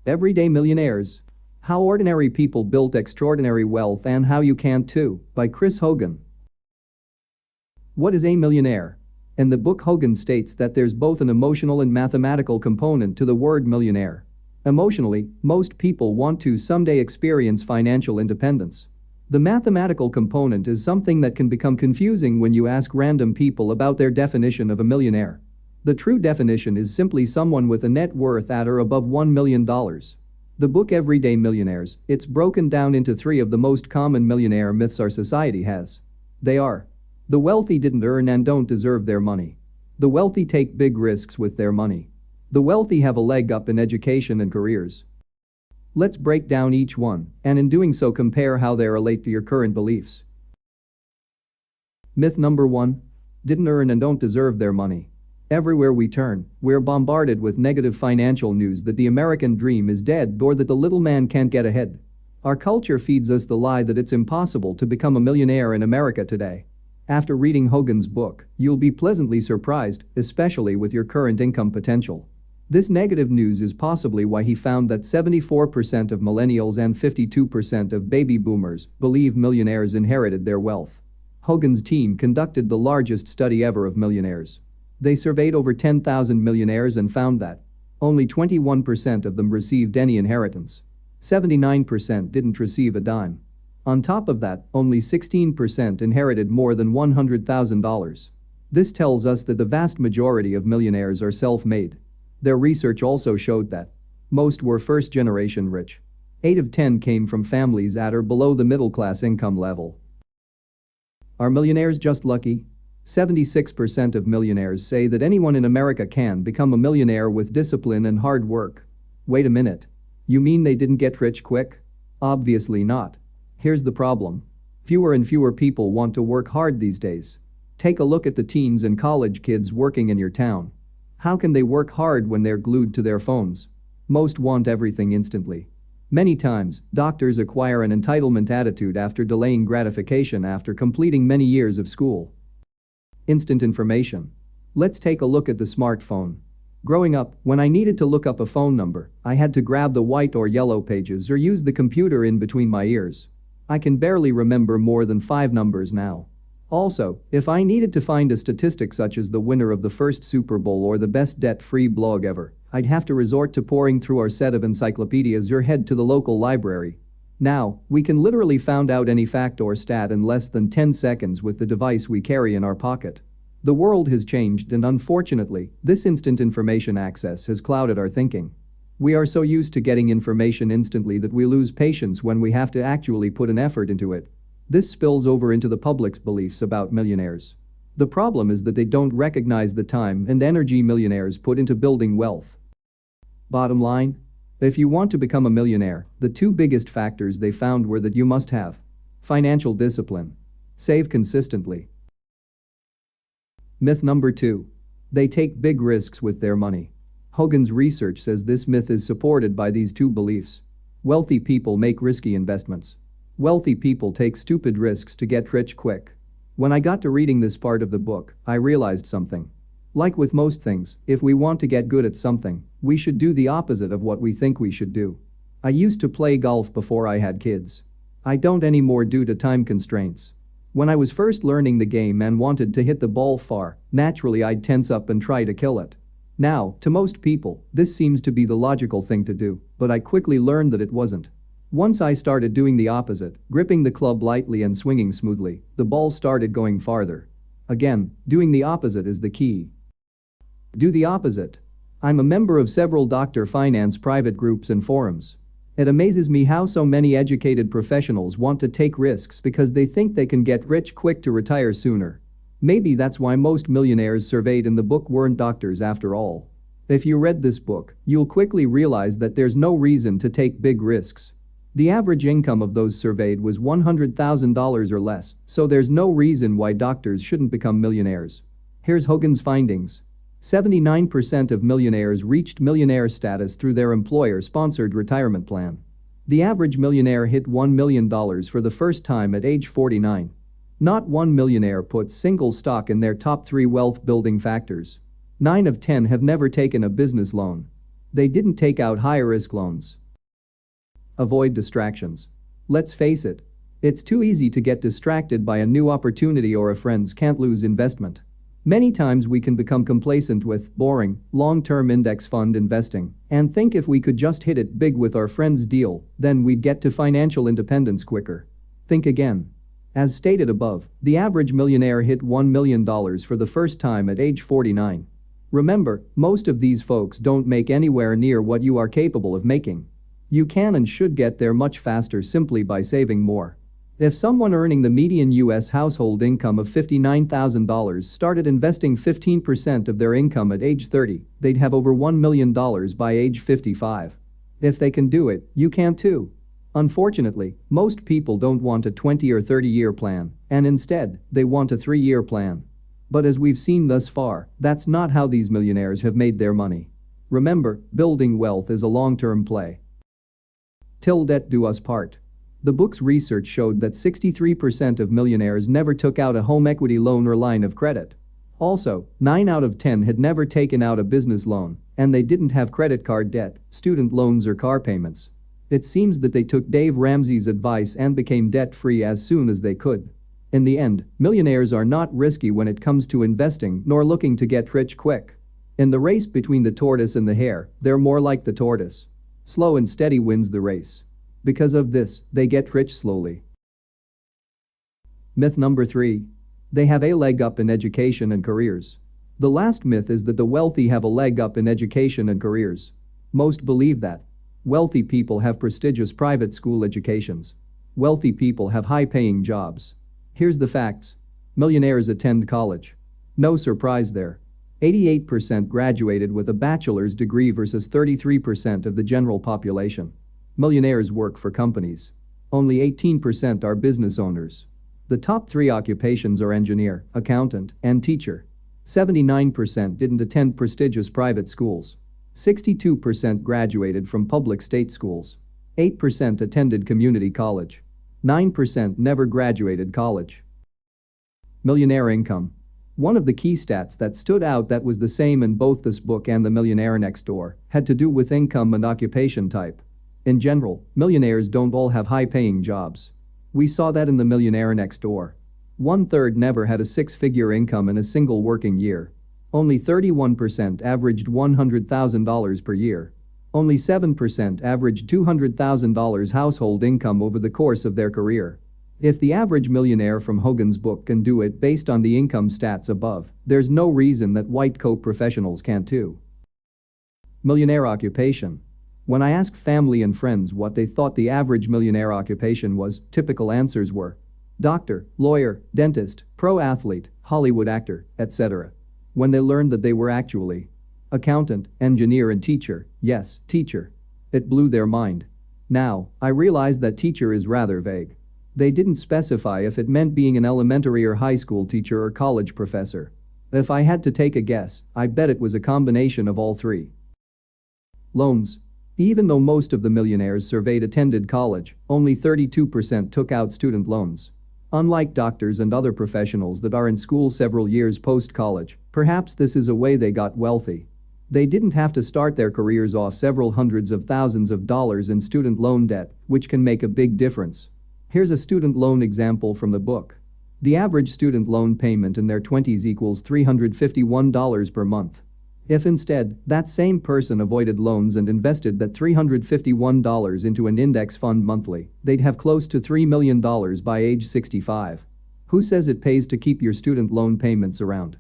Everyday Millionaires. How Ordinary People Built Extraordinary Wealth and How You Can Too, by Chris Hogan. What is a millionaire? In the book, Hogan states that there's both an emotional and mathematical component to the word millionaire. Emotionally, most people want to someday experience financial independence. The mathematical component is something that can become confusing when you ask random people about their definition of a millionaire. The true definition is simply someone with a net worth at or above $1 million. The book Everyday Millionaires, it's broken down into 3 of the most common millionaire myths our society has. They are: the wealthy didn't earn and don't deserve their money. The wealthy take big risks with their money. The wealthy have a leg up in education and careers. Let's break down each one, and in doing so compare how they relate to your current beliefs. Myth number 1. Didn't earn and don't deserve their money. Everywhere we turn, we're bombarded with negative financial news that the American dream is dead or that the little man can't get ahead. Our culture feeds us the lie that it's impossible to become a millionaire in America today. After reading Hogan's book, you'll be pleasantly surprised, especially with your current income potential. This negative news is possibly why he found that 74% of millennials and 52% of baby boomers believe millionaires inherited their wealth. Hogan's team conducted the largest study ever of millionaires. They surveyed over 10,000 millionaires and found that only 21% of them received any inheritance. 79% didn't receive a dime. On top of that, only 16% inherited more than $100,000. This tells us that the vast majority of millionaires are self-made. Their research also showed that most were first-generation rich. 8 of 10 came from families at or below the middle-class income level. Are millionaires just lucky? 76% of millionaires say that anyone in America can become a millionaire with discipline and hard work. Wait a minute. You mean they didn't get rich quick? Obviously not. Here's the problem. Fewer and fewer people want to work hard these days. Take a look at the teens and college kids working in your town. How can they work hard when they're glued to their phones? Most want everything instantly. Many times, doctors acquire an entitlement attitude after delaying gratification after completing many years of school. Instant information. Let's take a look at the smartphone. Growing up, when I needed to look up a phone number, I had to grab the white or yellow pages or use the computer in between my ears. I can barely remember more than 5 numbers now. Also, if I needed to find a statistic such as the winner of the first Super Bowl or the best debt-free blog ever, I'd have to resort to pouring through our set of encyclopedias or head to the local library. Now, we can literally find out any fact or stat in less than 10 seconds with the device we carry in our pocket. The world has changed, and unfortunately, this instant information access has clouded our thinking. We are so used to getting information instantly that we lose patience when we have to actually put an effort into it. This spills over into the public's beliefs about millionaires. The problem is that they don't recognize the time and energy millionaires put into building wealth. Bottom line? If you want to become a millionaire, the 2 biggest factors they found were that you must have financial discipline. Save consistently. Myth number 2. They take big risks with their money. Hogan's research says this myth is supported by these 2 beliefs. Wealthy people make risky investments. Wealthy people take stupid risks to get rich quick. When I got to reading this part of the book, I realized something. Like with most things, if we want to get good at something, we should do the opposite of what we think we should do. I used to play golf before I had kids. I don't anymore due to time constraints. When I was first learning the game and wanted to hit the ball far, naturally I'd tense up and try to kill it. Now, to most people, this seems to be the logical thing to do, but I quickly learned that it wasn't. Once I started doing the opposite, gripping the club lightly and swinging smoothly, the ball started going farther. Again, doing the opposite is the key. Do the opposite. I'm a member of several Dr. Finance private groups and forums. It amazes me how so many educated professionals want to take risks because they think they can get rich quick to retire sooner. Maybe that's why most millionaires surveyed in the book weren't doctors after all. If you read this book, you'll quickly realize that there's no reason to take big risks. The average income of those surveyed was $100,000 or less, so there's no reason why doctors shouldn't become millionaires. Here's Hogan's findings. 79% of millionaires reached millionaire status through their employer-sponsored retirement plan. The average millionaire hit $1 million for the first time at age 49. Not one millionaire puts single stock in their top 3 wealth-building factors. 9 of 10 have never taken a business loan. They didn't take out high-risk loans. Avoid distractions. Let's face it. It's too easy to get distracted by a new opportunity or a friend's can't-lose investment. Many times we can become complacent with boring, long-term index fund investing and think if we could just hit it big with our friend's deal, then we'd get to financial independence quicker. Think again. As stated above, the average millionaire hit $1 million for the first time at age 49. Remember, most of these folks don't make anywhere near what you are capable of making. You can and should get there much faster simply by saving more. If someone earning the median U.S. household income of $59,000 started investing 15% of their income at age 30, they'd have over $1 million by age 55. If they can do it, you can too. Unfortunately, most people don't want a 20 or 30-year plan, and instead, they want a 3-year plan. But as we've seen thus far, that's not how these millionaires have made their money. Remember, building wealth is a long-term play. Till debt do us part. The book's research showed that 63% of millionaires never took out a home equity loan or line of credit. Also, 9 out of 10 had never taken out a business loan, and they didn't have credit card debt, student loans or car payments. It seems that they took Dave Ramsey's advice and became debt-free as soon as they could. In the end, millionaires are not risky when it comes to investing nor looking to get rich quick. In the race between the tortoise and the hare, they're more like the tortoise. Slow and steady wins the race. Because of this, they get rich slowly. Myth number 3. They have a leg up in education and careers. The last myth is that the wealthy have a leg up in education and careers. Most believe that. Wealthy people have prestigious private school educations. Wealthy people have high-paying jobs. Here's the facts. Millionaires attend college. No surprise there. 88% graduated with a bachelor's degree versus 33% of the general population. Millionaires work for companies. Only 18% are business owners. The top 3 occupations are engineer, accountant, and teacher. 79% didn't attend prestigious private schools. 62% graduated from public state schools. 8% attended community college. 9% never graduated college. Millionaire income. One of the key stats that stood out that was the same in both this book and the Millionaire Next Door had to do with income and occupation type. In general, millionaires don't all have high-paying jobs. We saw that in the Millionaire Next Door. 1/3 never had a 6-figure income in a single working year. Only 31% averaged $100,000 per year. Only 7% averaged $200,000 household income over the course of their career. If the average millionaire from Hogan's book can do it based on the income stats above, there's no reason that white-coat professionals can't too. Millionaire occupation. When I asked family and friends what they thought the average millionaire occupation was, typical answers were doctor, lawyer, dentist, pro athlete, Hollywood actor, etc. When they learned that they were actually accountant, engineer and teacher, yes, teacher, it blew their mind. Now, I realize that teacher is rather vague. They didn't specify if it meant being an elementary or high school teacher or college professor. If I had to take a guess, I bet it was a combination of all 3. Loans. Even though most of the millionaires surveyed attended college, only 32% took out student loans. Unlike doctors and other professionals that are in school several years post-college, perhaps this is a way they got wealthy. They didn't have to start their careers off several hundreds of thousands of dollars in student loan debt, which can make a big difference. Here's a student loan example from the book. The average student loan payment in their 20s equals $351 per month. If instead, that same person avoided loans and invested that $351 into an index fund monthly, they'd have close to $3 million by age 65. Who says it pays to keep your student loan payments around?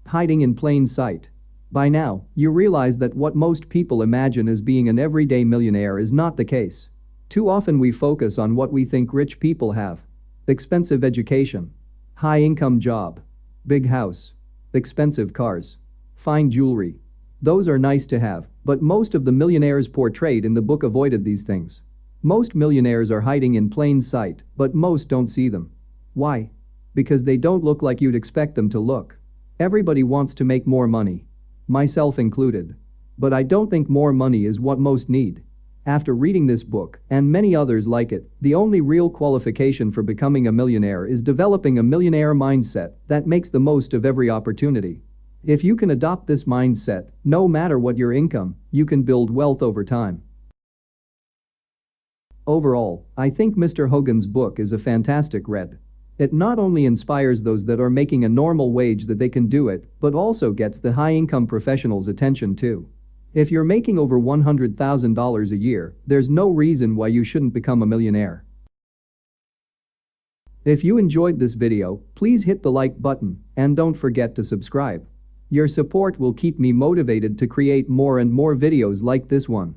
Hiding in plain sight. By now, you realize that what most people imagine as being an everyday millionaire is not the case. Too often we focus on what we think rich people have. Expensive education. High-income job. Big house. Expensive cars. Fine jewelry. Those are nice to have, but most of the millionaires portrayed in the book avoided these things. Most millionaires are hiding in plain sight, but most don't see them. Why? Because they don't look like you'd expect them to look. Everybody wants to make more money. Myself included. But I don't think more money is what most need. After reading this book, and many others like it, the only real qualification for becoming a millionaire is developing a millionaire mindset that makes the most of every opportunity. If you can adopt this mindset, no matter what your income, you can build wealth over time. Overall, I think Mr. Hogan's book is a fantastic read. It not only inspires those that are making a normal wage that they can do it, but also gets the high-income professionals' attention too. If you're making over $100,000 a year, there's no reason why you shouldn't become a millionaire. If you enjoyed this video, please hit the like button and don't forget to subscribe. Your support will keep me motivated to create more and more videos like this one.